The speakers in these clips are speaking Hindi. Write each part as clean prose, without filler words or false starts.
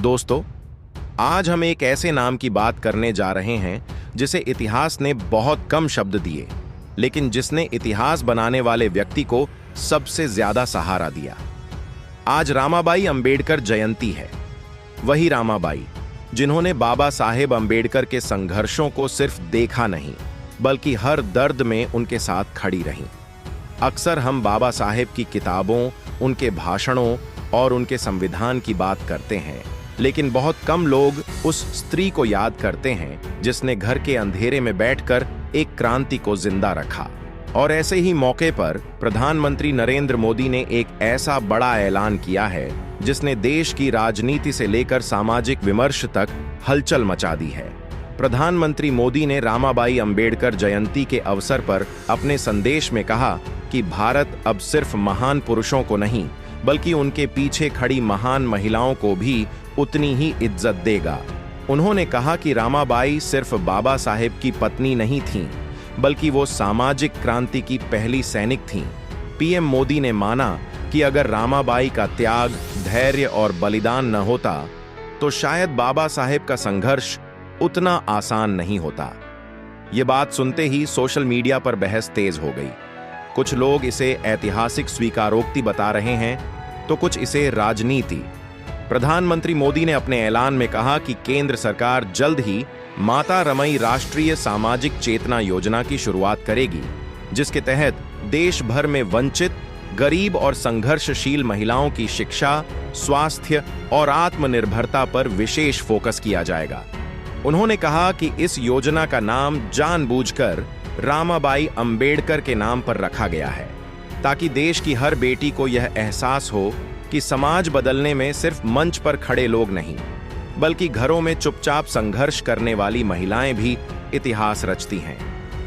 दोस्तों, आज हम एक ऐसे नाम की बात करने जा रहे हैं जिसे इतिहास ने बहुत कम शब्द दिए, लेकिन जिसने इतिहास बनाने वाले व्यक्ति को सबसे ज्यादा सहारा दिया। आज रामाबाई अंबेडकर जयंती है। वही रामाबाई जिन्होंने बाबा साहेब अंबेडकर के संघर्षों को सिर्फ देखा नहीं, बल्कि हर दर्द में उनके साथ खड़ी रहीं। अक्सर हम बाबा साहेब की किताबों, उनके भाषणों और उनके संविधान की बात करते हैं, लेकिन बहुत कम लोग उस स्त्री को याद करते हैं जिसने घर के अंधेरे में बैठकर एक क्रांति को जिंदा रखा। और ऐसे ही मौके पर प्रधानमंत्री नरेंद्र मोदी ने एक ऐसा बड़ा ऐलान किया है जिसने देश की राजनीति से लेकर सामाजिक विमर्श तक हलचल मचा दी है। प्रधानमंत्री मोदी ने रामाबाई अंबेडकर जयंती के अवसर पर अपने संदेश में कहा कि भारत अब सिर्फ महान पुरुषों को नहीं, बल्कि उनके पीछे खड़ी महान महिलाओं को भी उतनी ही इज्जत देगा। उन्होंने कहा कि रामाबाई सिर्फ बाबा साहेब की पत्नी नहीं थीं, बल्कि वो सामाजिक क्रांति की पहली सैनिक थीं। पीएम मोदी ने माना कि अगर रामाबाई का त्याग, धैर्य और बलिदान न होता तो शायद बाबा साहेब का संघर्ष उतना आसान नहीं होता। ये बात सुनते ही सोशल मीडिया पर बहस तेज हो गई। कुछ लोग इसे ऐतिहासिक स्वीकारोक्ति बता रहे हैं, तो कुछ इसे राजनीति। प्रधानमंत्री मोदी ने अपने ऐलान में कहा कि केंद्र सरकार जल्द ही माता रमई राष्ट्रीय सामाजिक चेतना योजना की शुरुआत करेगी, जिसके तहत देश भर में वंचित, गरीब और संघर्षशील महिलाओं की शिक्षा, स्वास्थ्य और आत्मनिर्भरता पर विशेष फोकस किया जाएगा। उन्होंने कहा कि इस योजना का नाम जानबूझकर रामाबाई अंबेडकर के नाम पर रखा गया है, ताकि देश की हर बेटी को यह एहसास हो कि समाज बदलने में सिर्फ मंच पर खड़े लोग नहीं, बल्कि घरों में चुपचाप संघर्ष करने वाली महिलाएं भी इतिहास रचती हैं।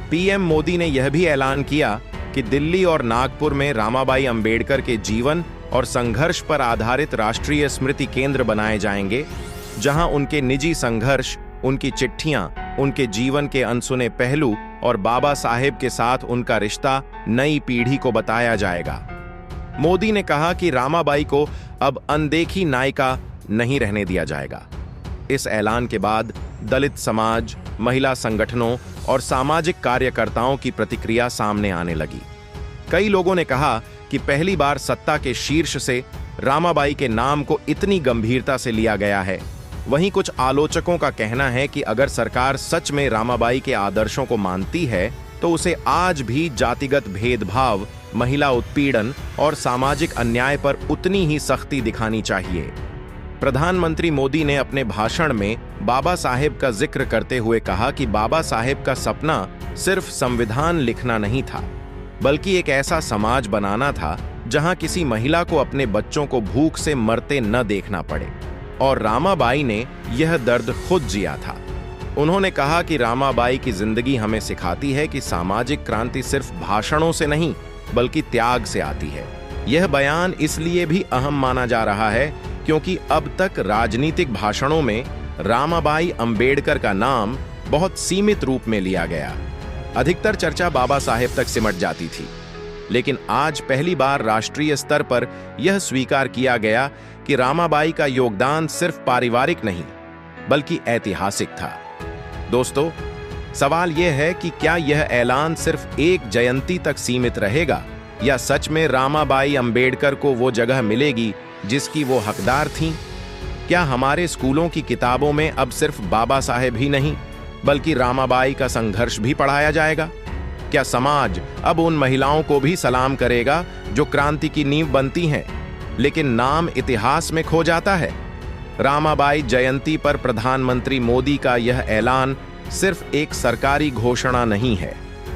पीएम मोदी ने यह भी ऐलान किया कि दिल्ली और नागपुर में रामाबाई अंबेडकर के जीवन और संघर्ष पर आधारित राष्ट्रीय स्मृति केंद्र बनाए जाएंगे, जहां उनके निजी संघर्ष, उनकी चिट्ठियां, उनके जीवन के अनसुने पहलू और बाबा साहेब के साथ उनका रिश्ता नई पीढ़ी को बताया जाएगा। मोदी ने कहा कि रामाबाई को अब अनदेखी नायिका नहीं रहने दिया जाएगा। इस ऐलान के बाद दलित समाज, महिला संगठनों और सामाजिक कार्यकर्ताओं की प्रतिक्रिया सामने आने लगी। कई लोगों ने कहा कि पहली बार सत्ता के शीर्ष से रामाबाई के नाम को इतनी गंभीरता से लिया गया है। वहीं कुछ आलोचकों का कहना है कि अगर सरकार सच में रामाबाई के आदर्शों को मानती है, तो उसे आज भी जातिगत भेदभाव, महिला उत्पीड़न और सामाजिक अन्याय पर उतनी ही सख्ती दिखानी चाहिए। प्रधानमंत्री मोदी ने अपने भाषण में बाबा साहेब का जिक्र करते हुए कहा कि बाबा साहेब का सपना सिर्फ संविधान लिखना नहीं था, बल्कि एक ऐसा समाज बनाना था जहां किसी महिला को अपने बच्चों को भूख से मरते न देखना पड़े। और रामाबाई ने यह दर्द खुद जिया था। उन्होंने कहा कि रामाबाई की जिंदगी हमें सिखाती है कि सामाजिक क्रांति सिर्फ भाषणों से नहीं, बल्कि त्याग से आती है। यह बयान इसलिए भी अहम माना जा रहा है क्योंकि अब तक राजनीतिक भाषणों में रामाबाई अंबेडकर का नाम बहुत सीमित रूप में लिया गया। अधिकतर चर्चा बाबा साहेब तक सिमट जाती थी, लेकिन आज पहली बार राष्ट्रीय स्तर पर यह स्वीकार किया गया कि रामाबाई का योगदान सिर्फ पारिवारिक नहीं, बल्कि ऐतिहासिक था। दोस्तों, सवाल यह है कि क्या यह ऐलान सिर्फ एक जयंती तक सीमित रहेगा, या सच में रामाबाई अंबेडकर को वो जगह मिलेगी जिसकी वो हकदार थीं? क्या हमारे स्कूलों की किताबों में अब सिर्फ बाबा साहेब ही नहीं, बल्कि रामाबाई का संघर्ष भी पढ़ाया जाएगा? क्या समाज अब उन महिलाओं को भी सलाम करेगा जो क्रांति की नींव बनती हैं, लेकिन नाम इतिहास में खो जाता है? रामाबाई जयंती पर प्रधानमंत्री मोदी का यह ऐलान सिर्फ एक सरकारी घोषणा नहीं है,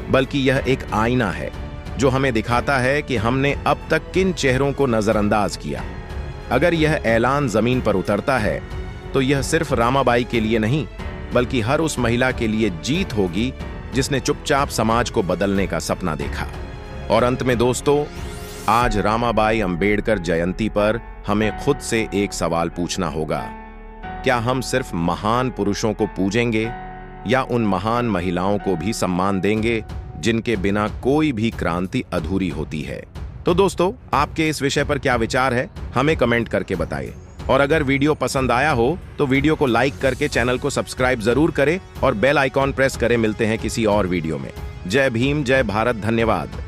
बल्कि यह एक आईना है जो हमें दिखाता है कि हमने अब तक किन चेहरों को नजरअंदाज किया। अगर यह ऐलान जमीन पर उतरता है, तो यह सिर्फ रामाबाई के लिए नहीं, बल्कि हर उस महिला के लिए जीत होगी जिसने चुपचाप समाज को बदलने का सपना देखा। और अंत में दोस्तों, आज रामाबाई अंबेडकर जयंती पर हमें खुद से एक सवाल पूछना होगा। क्या हम सिर्फ महान पुरुषों को पूजेंगे, या उन महान महिलाओं को भी सम्मान देंगे जिनके बिना कोई भी क्रांति अधूरी होती है? तो दोस्तों, आपके इस विषय पर क्या विचार है, हमें कमेंट करके बताइए। और अगर वीडियो पसंद आया हो तो वीडियो को लाइक करके चैनल को सब्सक्राइब जरूर करें और बेल आइकॉन प्रेस करें। मिलते हैं किसी और वीडियो में। जय भीम, जय भारत, धन्यवाद।